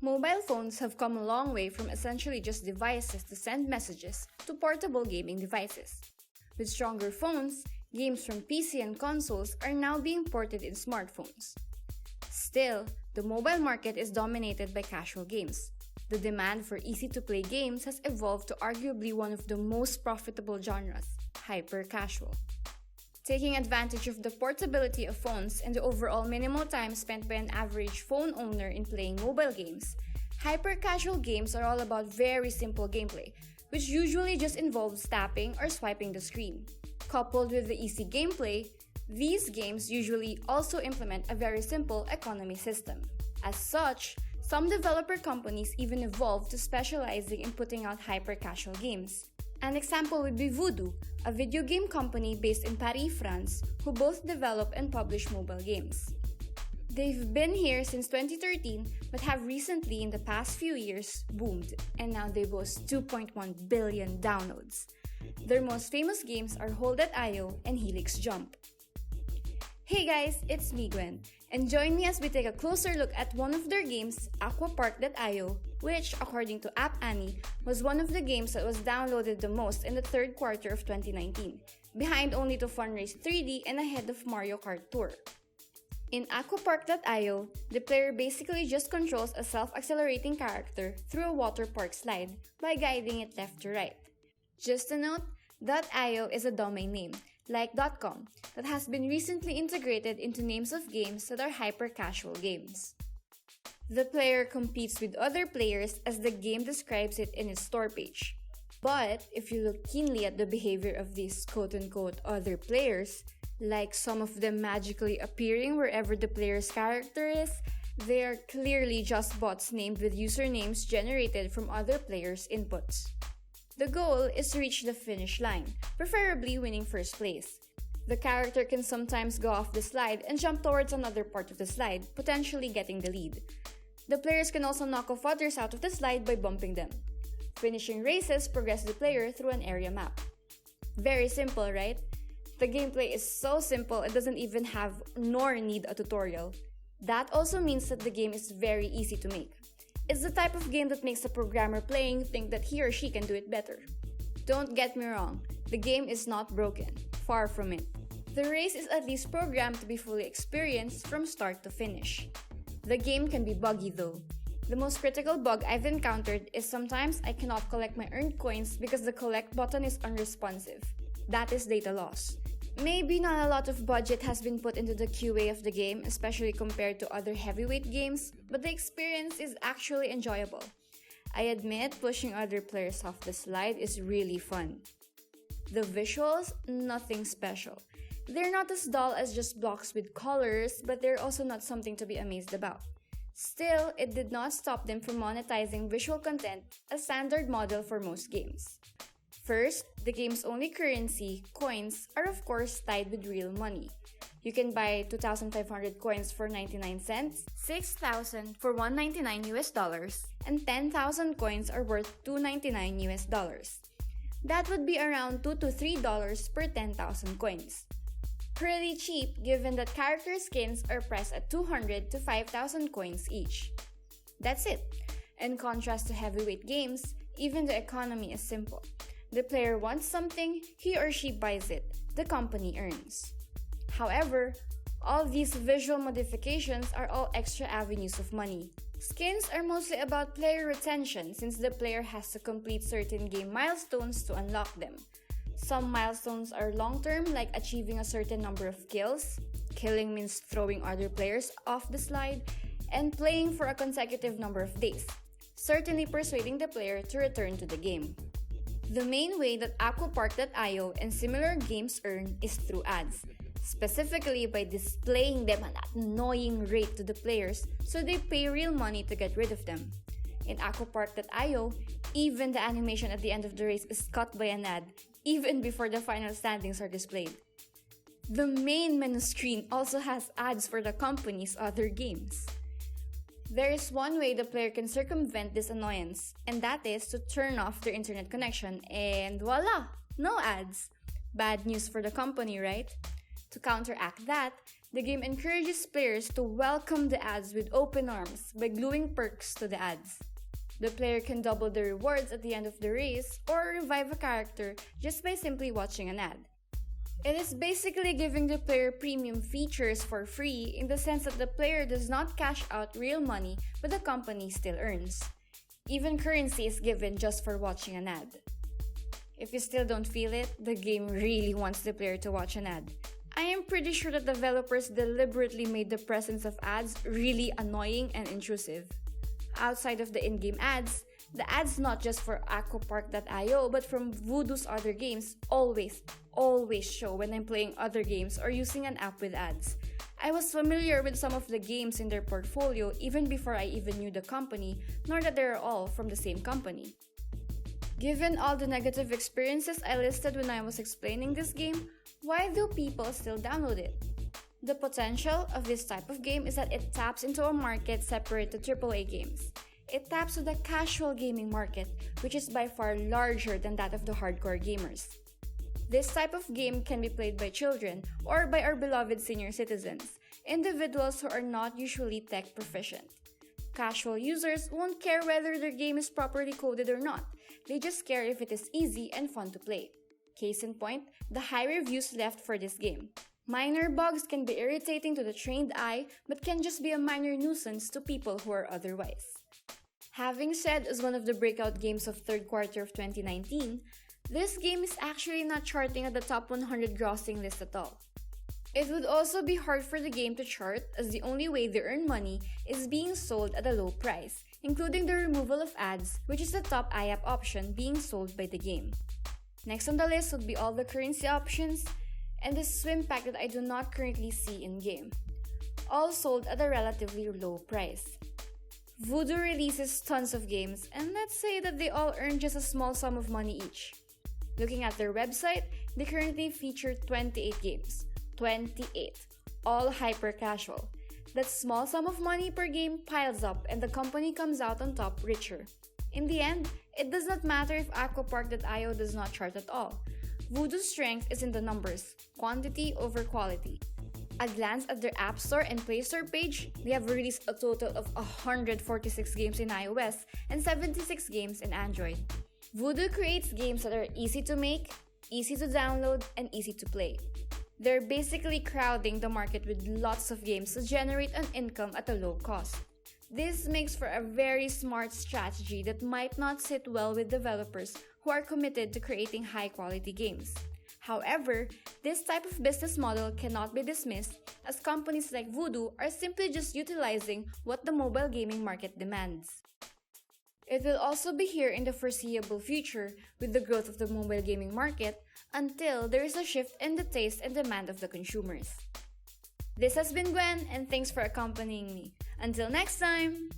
Mobile phones have come a long way from essentially just devices to send messages to portable gaming devices. With stronger phones, games from PC and consoles are now being ported in smartphones. Still, the mobile market is dominated by casual games. The demand for easy-to-play games has evolved to arguably one of the most profitable genres, hyper-casual. Taking advantage of the portability of phones and the overall minimal time spent by an average phone owner in playing mobile games, hyper-casual games are all about very simple gameplay, which usually just involves tapping or swiping the screen. Coupled with the easy gameplay, these games usually also implement a very simple economy system. As such, some developer companies even evolved to specializing in putting out hyper-casual games. An example would be Voodoo, a video game company based in Paris, France, who both develop and publish mobile games. They've been here since 2013 but have recently in the past few years boomed, and now they boast 2.1 billion downloads. Their most famous games are Hold.io and Helix Jump. Hey guys, it's me Gwen, and join me as we take a closer look at one of their games, aquaparkDOTio, which, according to App Annie, was one of the games that was downloaded the most in the third quarter of 2019, behind only to Funrace 3D and ahead of Mario Kart Tour. In aquaparkDOTio, the player basically just controls a self-accelerating character through a water park slide by guiding it left to right. Just a note, .io is a domain name, like .com, that has been recently integrated into names of games that are hyper-casual games. The player competes with other players as the game describes it in its store page. But if you look keenly at the behavior of these quote-unquote other players, like some of them magically appearing wherever the player's character is, they are clearly just bots named with usernames generated from other players' inputs. The goal is to reach the finish line, preferably winning first place. The character can sometimes go off the slide and jump towards another part of the slide, potentially getting the lead. The players can also knock off others out of the slide by bumping them. Finishing races progress the player through an area map. Very simple, right? The gameplay is so simple it doesn't even have nor need a tutorial. That also means that the game is very easy to make. It's the type of game that makes a programmer playing think that he or she can do it better. Don't get me wrong, the game is not broken, far from it. The race is at least programmed to be fully experienced from start to finish. The game can be buggy though. The most critical bug I've encountered is sometimes I cannot collect my earned coins because the collect button is unresponsive. That is data loss. Maybe not a lot of budget has been put into the QA of the game, especially compared to other heavyweight games, but the experience is actually enjoyable. I admit pushing other players off the slide is really fun. The visuals, nothing special. They're not as dull as just blocks with colors, but they're also not something to be amazed about. Still, it did not stop them from monetizing visual content, a standard model for most games. First, the game's only currency, coins, are of course tied with real money. You can buy 2,500 coins for 99 cents, 6,000 for $1.99 and 10,000 coins are worth $2.99. That would be around $2 to $3 per 10,000 coins. Pretty cheap given that character skins are priced at 200 to 5,000 coins each. That's it. In contrast to heavyweight games, even the economy is simple. The player wants something, he or she buys it, the company earns. However, all these visual modifications are all extra avenues of money. Skins are mostly about player retention since the player has to complete certain game milestones to unlock them. Some milestones are long-term like achieving a certain number of kills, killing means throwing other players off the slide, and playing for a consecutive number of days, certainly persuading the player to return to the game. The main way that aquaparkDOTio and similar games earn is through ads, specifically by displaying them at an annoying rate to the players so they pay real money to get rid of them. In aquaparkDOTio, even the animation at the end of the race is cut by an ad, even before the final standings are displayed. The main menu screen also has ads for the company's other games. There is one way the player can circumvent this annoyance, and that is to turn off their internet connection and voila! No ads! Bad news for the company, right? To counteract that, the game encourages players to welcome the ads with open arms by gluing perks to the ads. The player can double the rewards at the end of the race or revive a character just by simply watching an ad. It is basically giving the player premium features for free in the sense that the player does not cash out real money but the company still earns. Even currency is given just for watching an ad. If you still don't feel it, the game really wants the player to watch an ad. I am pretty sure that developers deliberately made the presence of ads really annoying and intrusive. Outside of the in-game ads, the ads not just for aquaparkDOTio but from Voodoo's other games always show when I'm playing other games or using an app with ads. I was familiar with some of the games in their portfolio even before I even knew the company, nor that they are all from the same company. Given all the negative experiences I listed when I was explaining this game, why do people still download it? The potential of this type of game is that it taps into a market separate to AAA games. It taps to the casual gaming market, which is by far larger than that of the hardcore gamers. This type of game can be played by children or by our beloved senior citizens, individuals who are not usually tech proficient. Casual users won't care whether their game is properly coded or not, they just care if it is easy and fun to play. Case in point, the high reviews left for this game. Minor bugs can be irritating to the trained eye but can just be a minor nuisance to people who are otherwise. Having said as one of the breakout games of third quarter of 2019, this game is actually not charting at the top 100 grossing list at all. It would also be hard for the game to chart as the only way they earn money is being sold at a low price, including the removal of ads, which is the top IAP option being sold by the game. Next on the list would be all the currency options, and the swim pack that I do not currently see in-game, all sold at a relatively low price. Voodoo releases tons of games, and let's say that they all earn just a small sum of money each. Looking at their website, they currently feature 28 games. 28. All hyper-casual. That small sum of money per game piles up and the company comes out on top richer. In the end, it does not matter if aquaparkDOTio does not chart at all. Voodoo's strength is in the numbers, quantity over quality. A glance at their App Store and Play Store page, they have released a total of 146 games in iOS and 76 games in Android. Voodoo creates games that are easy to make, easy to download, and easy to play. They're basically crowding the market with lots of games to generate an income at a low cost. This makes for a very smart strategy that might not sit well with developers who are committed to creating high-quality games. However, this type of business model cannot be dismissed as companies like Voodoo are simply just utilizing what the mobile gaming market demands. It will also be here in the foreseeable future with the growth of the mobile gaming market until there is a shift in the taste and demand of the consumers. This has been Gwen, and thanks for accompanying me. Until next time!